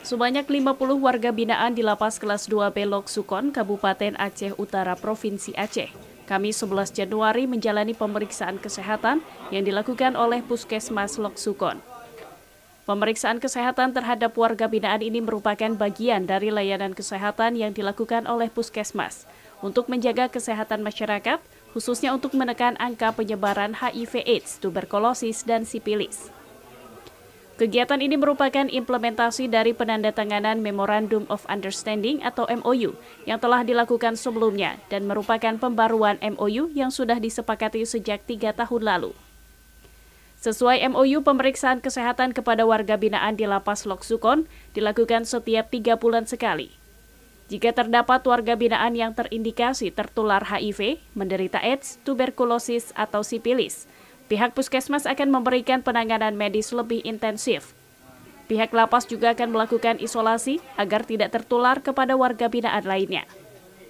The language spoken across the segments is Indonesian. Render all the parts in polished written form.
Sebanyak 50 warga binaan di Lapas Kelas 2B Lok Sukon, Kabupaten Aceh Utara, Provinsi Aceh, Kamis 11 Januari menjalani pemeriksaan kesehatan yang dilakukan oleh Puskesmas Lok Sukon. Pemeriksaan kesehatan terhadap warga binaan ini merupakan bagian dari layanan kesehatan yang dilakukan oleh Puskesmas untuk menjaga kesehatan masyarakat, khususnya untuk menekan angka penyebaran HIV/AIDS, tuberkulosis, dan sipilis. Kegiatan ini merupakan implementasi dari penandatanganan Memorandum of Understanding atau MOU yang telah dilakukan sebelumnya dan merupakan pembaruan MOU yang sudah disepakati sejak 3 tahun lalu. Sesuai MOU, pemeriksaan kesehatan kepada warga binaan di Lapas Lok Sukon dilakukan setiap 3 bulan sekali. Jika terdapat warga binaan yang terindikasi tertular HIV, menderita AIDS, tuberkulosis, atau sipilis, pihak Puskesmas akan memberikan penanganan medis lebih intensif. Pihak lapas juga akan melakukan isolasi agar tidak tertular kepada warga binaan lainnya.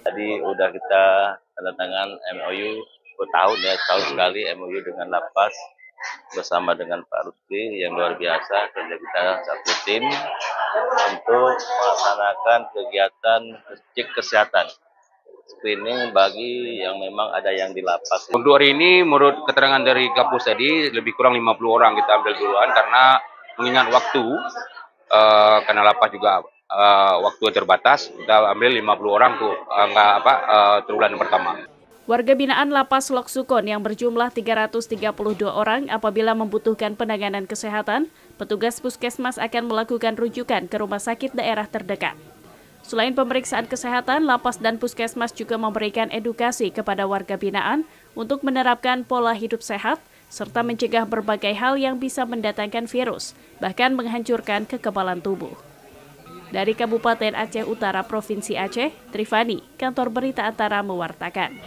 Tadi udah kita tanda tangan MOU setahun sekali MOU dengan lapas bersama dengan Pak Rusdi yang luar biasa. Kerja kita satu tim untuk melaksanakan kegiatan cek kesehatan. Screening bagi yang memang ada yang di lapas. Untuk hari ini, menurut keterangan dari Kapus tadi, lebih kurang 50 orang kita ambil duluan karena mengingat waktu, karena lapas juga waktu terbatas, kita ambil 50 orang tuh triwulan pertama. Warga binaan Lapas Lok Sukon yang berjumlah 332 orang apabila membutuhkan penanganan kesehatan, petugas Puskesmas akan melakukan rujukan ke rumah sakit daerah terdekat. Selain pemeriksaan kesehatan, Lapas dan Puskesmas juga memberikan edukasi kepada warga binaan untuk menerapkan pola hidup sehat, serta mencegah berbagai hal yang bisa mendatangkan virus, bahkan menghancurkan kekebalan tubuh. Dari Kabupaten Aceh Utara, Provinsi Aceh, Trifani, Kantor Berita Antara mewartakan.